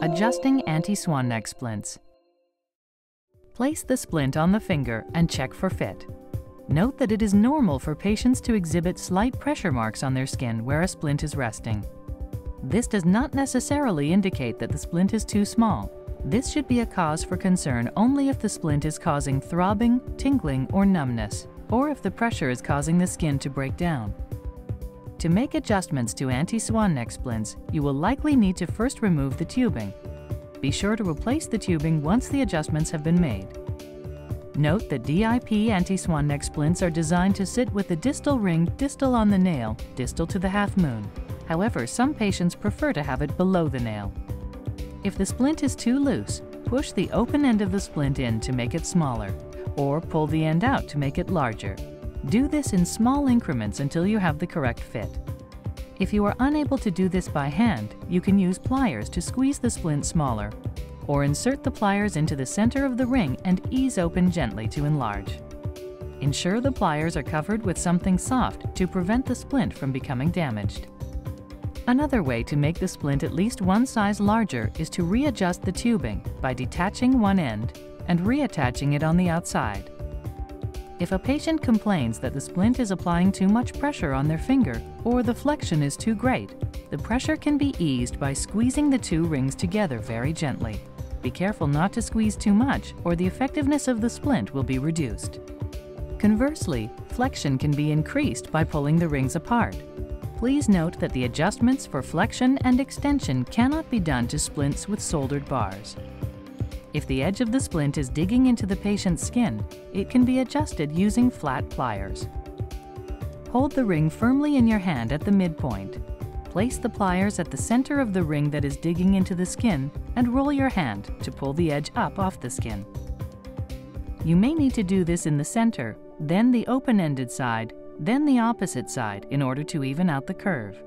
Adjusting Anti Swan Neck splints. Place the splint on the finger and check for fit. Note that it is normal for patients to exhibit slight pressure marks on their skin where a splint is resting. This does not necessarily indicate that the splint is too small. This should be a cause for concern only if the splint is causing throbbing, tingling, or numbness, or if the pressure is causing the skin to break down. To make adjustments to Anti Swan Neck splints, you will likely need to first remove the tubing. Be sure to replace the tubing once the adjustments have been made. Note that DIP Anti Swan Neck splints are designed to sit with the distal ring distal on the nail, distal to the half moon. However, some patients prefer to have it below the nail. If the splint is too loose, push the open end of the splint in to make it smaller, or pull the end out to make it larger. Do this in small increments until you have the correct fit. If you are unable to do this by hand, you can use pliers to squeeze the splint smaller, or insert the pliers into the center of the ring and ease open gently to enlarge. Ensure the pliers are covered with something soft to prevent the splint from becoming damaged. Another way to make the splint at least one size larger is to readjust the tubing by detaching one end and reattaching it on the outside. If a patient complains that the splint is applying too much pressure on their finger or the flexion is too great, the pressure can be eased by squeezing the two rings together very gently. Be careful not to squeeze too much or the effectiveness of the splint will be reduced. Conversely, flexion can be increased by pulling the rings apart. Please note that the adjustments for flexion and extension cannot be done to splints with soldered bars. If the edge of the splint is digging into the patient's skin, it can be adjusted using flat pliers. Hold the ring firmly in your hand at the midpoint. Place the pliers at the center of the ring that is digging into the skin and roll your hand to pull the edge up off the skin. You may need to do this in the center, then the open-ended side, then the opposite side in order to even out the curve.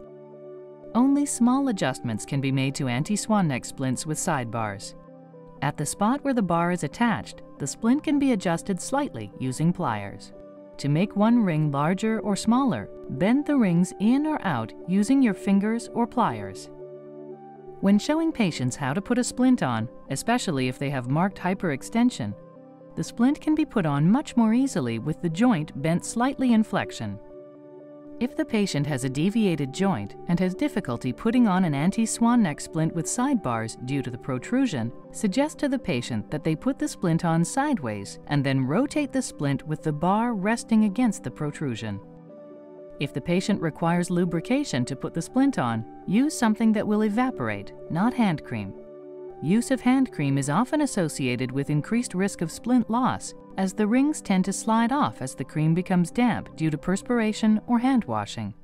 Only small adjustments can be made to Anti Swan Neck splints with sidebars. At the spot where the bar is attached, the splint can be adjusted slightly using pliers. To make one ring larger or smaller, bend the rings in or out using your fingers or pliers. When showing patients how to put a splint on, especially if they have marked hyperextension, the splint can be put on much more easily with the joint bent slightly in flexion. If the patient has a deviated joint and has difficulty putting on an Anti Swan Neck splint with sidebars due to the protrusion, suggest to the patient that they put the splint on sideways and then rotate the splint with the bar resting against the protrusion. If the patient requires lubrication to put the splint on, use something that will evaporate, not hand cream. Use of hand cream is often associated with increased risk of splint loss, as the rings tend to slide off as the cream becomes damp due to perspiration or hand washing.